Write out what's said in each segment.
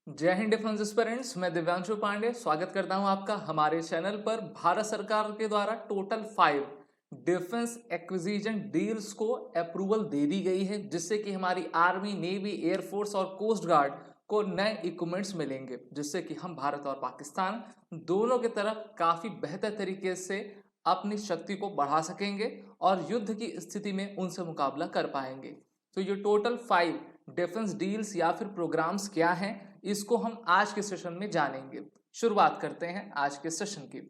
जय Hind defence aspirants. मैं दिव्यांशु पांडे स्वागत करता हूं आपका हमारे चैनल पर। भारत सरकार के द्वारा टोटल 5 डिफेंस एक्विजिशन डील्स को अप्रूवल दे दी गई है, जिससे कि हमारी आर्मी, नेवी, एयरफोर्स और कोस्ट गार्ड को नए इक्विपमेंट्स मिलेंगे, जिससे कि हम भारत और पाकिस्तान दोनों की तरफ काफी बेहतर तरीके से अपनी शक्ति को बढ़ा सकेंगे और युद्ध की स्थिति में उनसे मुकाबला कर पाएंगे। तो ये टोटल 5 डिफेंस डील्स या फिर प्रोग्राम्स क्या हैं, इसको हम आज के सेशन में जानेंगे। शुरुआत करते हैं आज के सेशन की।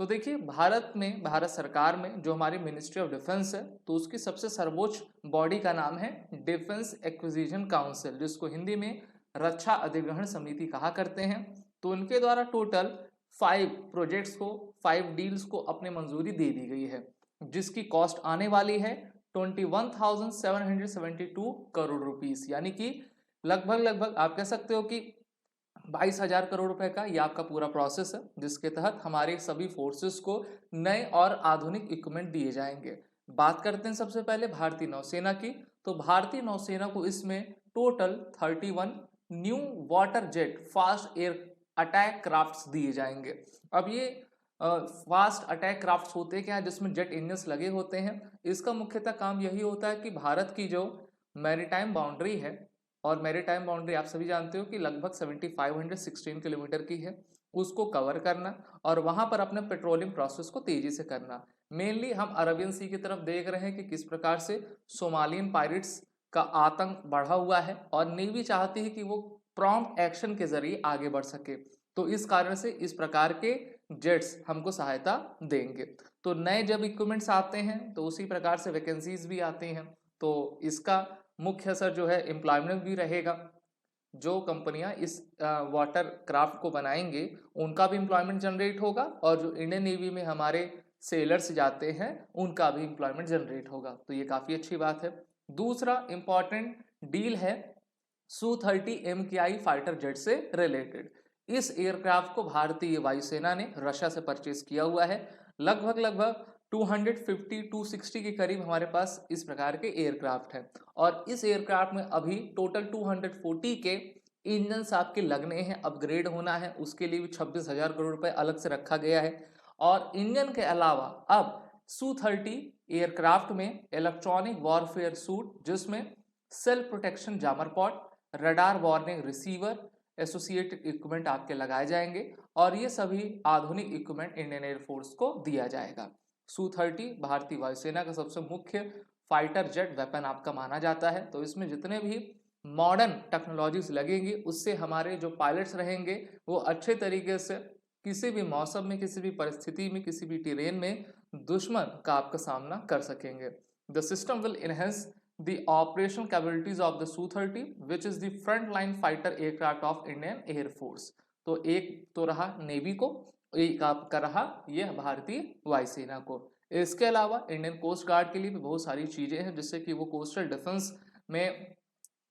तो देखिए, भारत सरकार में जो हमारी मिनिस्ट्री ऑफ डिफेंस है, तो उसकी सबसे सर्वोच्च बॉडी का नाम है डिफेंस एक्विजिशन काउंसिल, जिसको हिंदी में रक्षा अधिग्रहण समिति कहा करते हैं। तो उनके द्वारा टोटल 5 प्रोजेक्ट्स को, 5 डील्स को अपने मंजूरी दे दी गई है, जिसकी कॉस्ट आने वाली है 21,772 करोड़ रुपीस, यानी कि लगभग आप कह सकते हो कि 22,000 करोड़ रुपए का ये आपका पूरा प्रोसेस है, जिसके तहत हमारे सभी फोर्सेस को नए और आधुनिक इक्विपमेंट दिए जाएंगे। बात करते हैं सबसे पहले भारतीय नौसेना की। तो भारतीय नौसेना को इसमें total 31 new water jet fast air attack crafts दिए जाएंगे। अब ये फास्ट अटैक क्राफ्ट्स होते क्या है, जिसमें जेट इंजन्स लगे होते हैं। इसका मुख्यतः काम यही होता है कि भारत की जो मैरीटाइम बाउंड्री है, और मैरीटाइम बाउंड्री आप सभी जानते हो कि लगभग 7516 किलोमीटर की है, उसको कवर करना और वहां पर अपने पेट्रोलिंग प्रोसेस को तेजी से करना। मेनली हम अरबियन सी की तरफ देख रहे हैं कि किस प्रकार से सोमालियन पायरेट्स का आतंक बढ़ा हुआ है और नेवी चाहती है कि वो प्रॉम्प्ट एक्शन के जरिए आगे बढ़ सके। तो इस कारण से इस प्रकार के जेट्स हमको सहायता देंगे। तो नए जब इक्विपमेंट्स आते हैं तो उसी प्रकार से वैकेंसीज भी आती हैं। तो इसका मुख्य असर जो है एम्प्लॉयमेंट भी रहेगा। जो कंपनियां इस वाटर क्राफ्ट को बनाएंगे उनका भी एम्प्लॉयमेंट जनरेट होगा, और जो इंडियन नेवी में हमारे सेलर्स जाते हैं उनका भी एम्प्लॉयमेंट जनरेट होगा। तो ये काफ़ी अच्छी बात है। दूसरा इंपॉर्टेंट डील है Su-30 MKI फाइटर जेट से रिलेटेड। इस एयरक्राफ्ट को भारतीय वायुसेना ने रशिया से परचेज किया हुआ है। लगभग 250-260 के करीब हमारे पास इस प्रकार के एयरक्राफ्ट हैं, और इस एयरक्राफ्ट में अभी टोटल 240 के इंजन आपके लगने हैं, अपग्रेड होना है, उसके लिए भी 26,000 करोड़ रुपए अलग से रखा गया है। और इंजन के अलावा अब Su-30 एयरक्राफ्ट में इलेक्ट्रॉनिक वॉरफेयर सूट, जिसमें self protection jammer pod, radar warning receiver, associated equipment आपके लगाए जाएंगे, और ये सभी आधुनिक इक्विपमेंट इंडियन एयरफोर्स को दिया जाएगा। Su-30 भारतीय वायुसेना का सबसे मुख्य फाइटर जेट वेपन आपका माना जाता है। तो इसमें जितने भी मॉडर्न टेक्नोलॉजीज लगेंगी, उससे हमारे जो पायलट्स रहेंगे वो अच्छे तरीके से किसी भी मौसम में, किसी भी परिस्थिति में, किसी भी टेरेन में दुश्मन का आपका सामना कर सकेंगे। The system will enhance the operational capabilities of the Su-30, which is the frontline fighter aircraft of Indian Air Force। तो एक तो रहा नेवी को, एक आपका रहा यह भारतीय वायुसेना को। इसके अलावा इंडियन कोस्ट गार्ड के लिए भी बहुत सारी चीजें हैं, जिससे कि वो कोस्टल डिफेंस में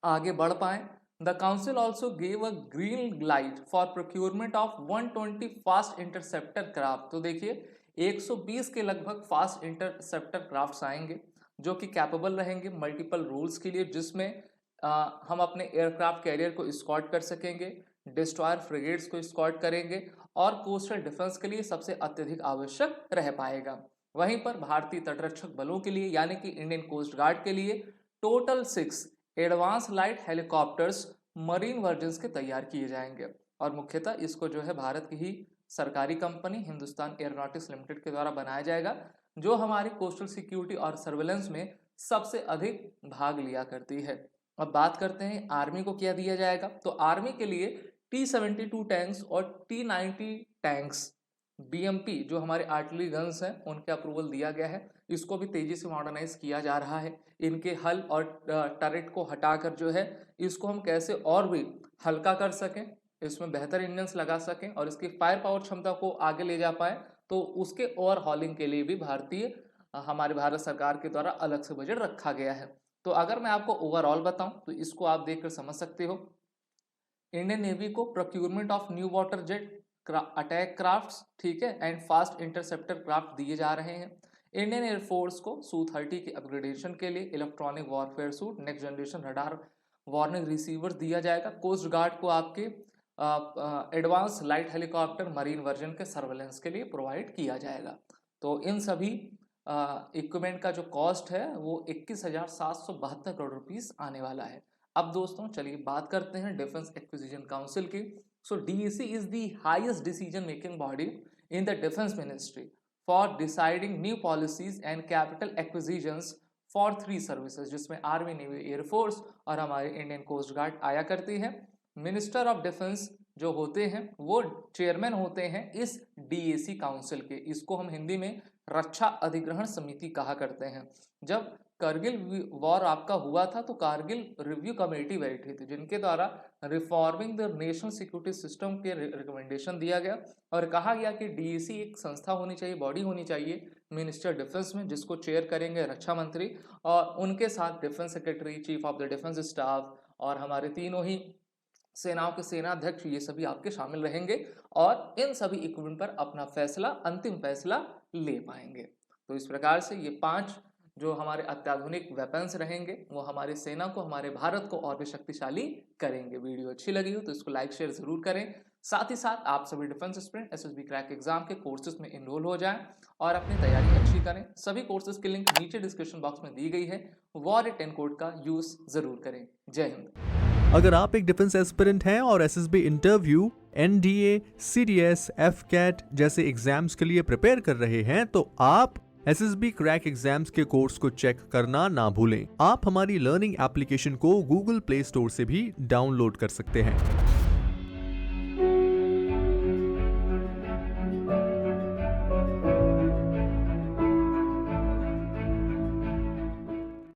आगे बढ़ पाए। The council also gave a green light for procurement of 120 fast interceptor craft. तो देखिए, 120 के लगभग फास्ट इंटरसेप्टर क्राफ्ट्स आएंगे, जो कि कैपेबल रहेंगे मल्टीपल रोल्स के लिए, जिसमें हम अपने एयरक्राफ्ट कैरियर को स्कॉट कर सकेंगे, डिस्ट्रॉयर फ्रिगेट्स को स्कॉट करेंगे, और कोस्टल डिफेंस के लिए सबसे अत्यधिक आवश्यक रह पाएगा। वहीं पर भारतीय तटरक्षक बलों के लिए, यानी कि इंडियन कोस्ट गार्ड के लिए, total 6 advance light helicopters marine versions के तैयार किए जाएंगे। और मुख्यतः इसको जो है भारत की ही सरकारी कंपनी हिंदुस्तान एयरोनॉटिक्स लिमिटेड के द्वारा बनाया जाएगा, जो हमारी कोस्टल सिक्योरिटी और सर्वेलेंस में सबसे अधिक भाग लिया करती है। अब बात करते हैं आर्मी को क्या दिया जाएगा। तो आर्मी के लिए T-72 टैंक्स और T-90 टैंक्स, BMP जो हमारे आर्टिलरी गन्स हैं, उनके अप्रूवल दिया गया है। इसको भी तेजी से मॉडर्नाइज किया जा रहा है। इनके हल और टरेट को हटाकर जो है, इसको हम कैसे और भी हल्का कर सकें, इसमें बेहतर इंजन्स लगा सकें और इसकी फायर पावर क्षमता को आगे ले जा पाए, तो उसके ओवरहॉलिंग के लिए भी हमारे भारत सरकार के द्वारा अलग से बजट रखा गया है। तो अगर मैं आपको ओवरऑल बताऊं तो इसको आप देखकर समझ सकते हो। इंडियन नेवी को procurement of new water jet attack crafts, ठीक है, एंड फास्ट इंटरसेप्टर क्राफ्ट दिए जा रहे हैं। इंडियन एयरफोर्स को Su-30 के अपग्रेडेशन के लिए electronic warfare suit, next generation radar warning receiver दिया जाएगा। कोस्ट गार्ड को आपके advance light helicopter marine version के सर्वेलेंस के लिए प्रोवाइड किया जाएगा। तो इन सभी इक्विपमेंट का जो कॉस्ट है वो 21,772 करोड़ रुपीस आने वाला है। अब दोस्तों चलिए बात करते हैं डिफेंस एक्विजिशन काउंसिल की। So DAC is the highest decision making body in the defence ministry for deciding new policies and capital acquisitions for 3 services, जिसमें आर्मी, नेवी, एयरफोर्स और हमारे इंडियन कोस्ट गार्ड आया करती है। मिनिस्टर ऑफ डिफेंस जो होते हैं वो चेयरमैन होते हैं इस डीएसी काउंसिल के। इसको हम हिंदी में रक्षा अधिग्रहण समिति कहा करते हैं। जब कारगिल वॉर आपका हुआ था तो कारगिल रिव्यू कमेटी बैठी थी जिनके द्वारा reforming the national security system के रिकमेंडेशन दिया गया और कहा गया कि डीएसी एक संस्था होनी चाहिए, बॉडी होनी चाहिए मिनिस्टर डिफेंस में, जिसको चेयर करेंगे रक्षा मंत्री और उनके साथ defence secretary, chief of the defence staff और हमारे तीनों ही सेनाओं के सेनाध्यक्ष, ये सभी आपके शामिल रहेंगे और इन सभी इक्विपमेंट पर अपना फैसला, अंतिम फैसला ले पाएंगे। तो इस प्रकार से ये 5 जो हमारे अत्याधुनिक वेपन्स रहेंगे वो हमारी सेना को, हमारे भारत को और भी शक्तिशाली करेंगे। वीडियो अच्छी लगी हो तो इसको लाइक शेयर जरूर करें। साथ ही साथ आप सभी defence aspirant SSB crack exam के कोर्सेज में इनरोल हो जाएं और अपनी तैयारी अच्छी करें। सभी कोर्सेज की लिंक नीचे डिस्क्रिप्शन बॉक्स में दी गई है। WAR10 कोड का यूज जरूर करें। जय हिंद। अगर आप एक डिफेंस एस्पिरेंट हैं और SSB interview, NDA, CDS, AFCAT जैसे एग्जाम्स के लिए प्रिपेयर कर रहे हैं तो आप एसएसबी क्रैक एग्जाम्स के कोर्स को चेक करना ना भूलें। आप हमारी लर्निंग एप्लीकेशन को गूगल प्ले स्टोर से भी डाउनलोड कर सकते हैं।